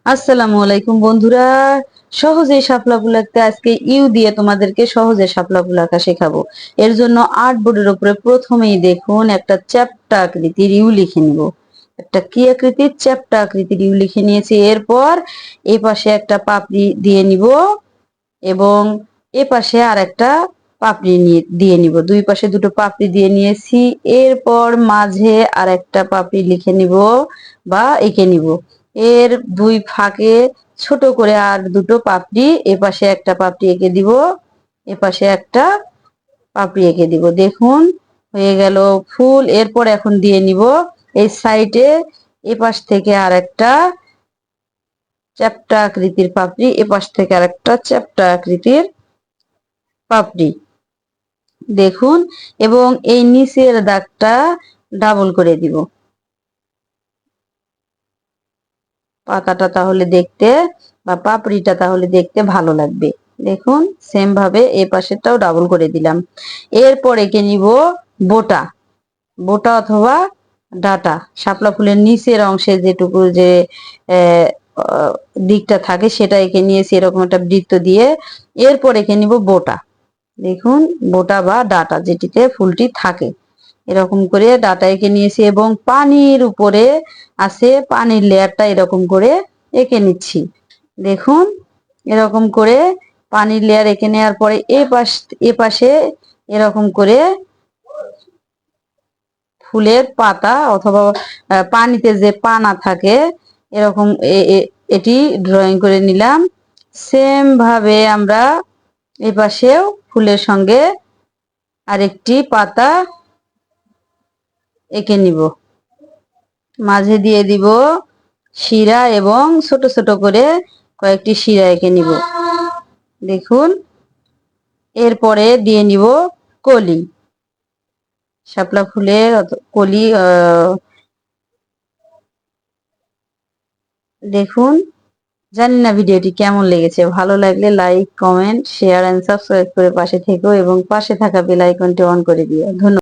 আসসালামু আলাইকুম বন্ধুরা। সহজে শাপলা ফুল আঁকতে আজকে ইউ দিয়ে তোমাদেরকে সহজে শাপলা ফুল আঁকা শেখাবো। এর জন্য আর্ট বোর্ডের উপরে প্রথমেই দেখুন একটা চ্যাপ্টা আকৃতির ইউ লিখে নিব। একটা কি আকৃতির? চ্যাপ্টা আকৃতির ইউ লিখে নিয়েছি। এরপর এই পাশে একটা পাপড়ি দিয়ে নিব এবং এ পাশে আর একটা পাপড়ি দিয়ে নিব। দুই পাশে দুটো পাপড়ি দিয়ে নিয়েছি। এরপর মাঝে আর একটা পাপড়ি লিখে নিব বা এঁকে নিব। এর দুই ফাঁকে ছোট করে আর দুটো পাপড়ি, এ পাশে একটা পাপড়ি এঁকে দিব, এ পাশে একটা পাপড়ি এঁকে দিব। দেখুন হয়ে গেল ফুল। এরপর এখন দিয়ে নিব এই সাইডে এ পাশ থেকে আর একটা চ্যাপ্টা আকৃতির পাপড়ি, এ পাশ থেকে আর একটা চ্যাপ্টা আকৃতির পাপড়ি। দেখুন, এবং এই নিচের দাগটা ডাবল করে দিব। পাতাটা তাহলে দেখতে বা পাপড়িটা তাহলে দেখতে ভালো লাগবে। দেখুন সেম ভাবে এই পাশেরটাও ডাবল করে দিলাম। এরপর এঁকে নিব বোটা। বোটা অথবা ডাটা। শাপলা ফুলের নিচের অংশে যেটুকু যে দিকটা থাকে সেটা এঁকে নিয়েছি এরকম একটা বৃত্ত দিয়ে। এরপর এঁকে নিব বোটা। দেখুন বোটা বা ডাটা যেটিতে ফুলটি থাকে, এরকম করে ডাটা এঁকে নিয়েছি এবং পানির উপরে আছে পানির লেয়ারটা এরকম করে এঁকে নিচ্ছি। দেখুন এরকম করে পানির লেয়ার এঁকে নেওয়ার পরে এ পাশে এরকম করে ফুলের পাতা অথবা পানিতে যে পানা থাকে এরকম এটি ড্রয়িং করে নিলাম। সেম ভাবে আমরা এ পাশেও ফুলের সঙ্গে আরেকটি পাতা এঁকে নিব। মাঝে দিয়ে দিব শিরা এবং ছোট ছোট করে কয়েকটি শিরা এঁকে নিব। দেখুন এরপরে দিয়ে নিব কলি। শাপলা ফুলের কলি। দেখুন, জানি না ভিডিওটি কেমন লেগেছে। ভালো লাগলে like, comment, share and subscribe করে পাশে থেকো এবং পাশে থাকা বেল আইকনটি অন করে দিও। ধন্যবাদ।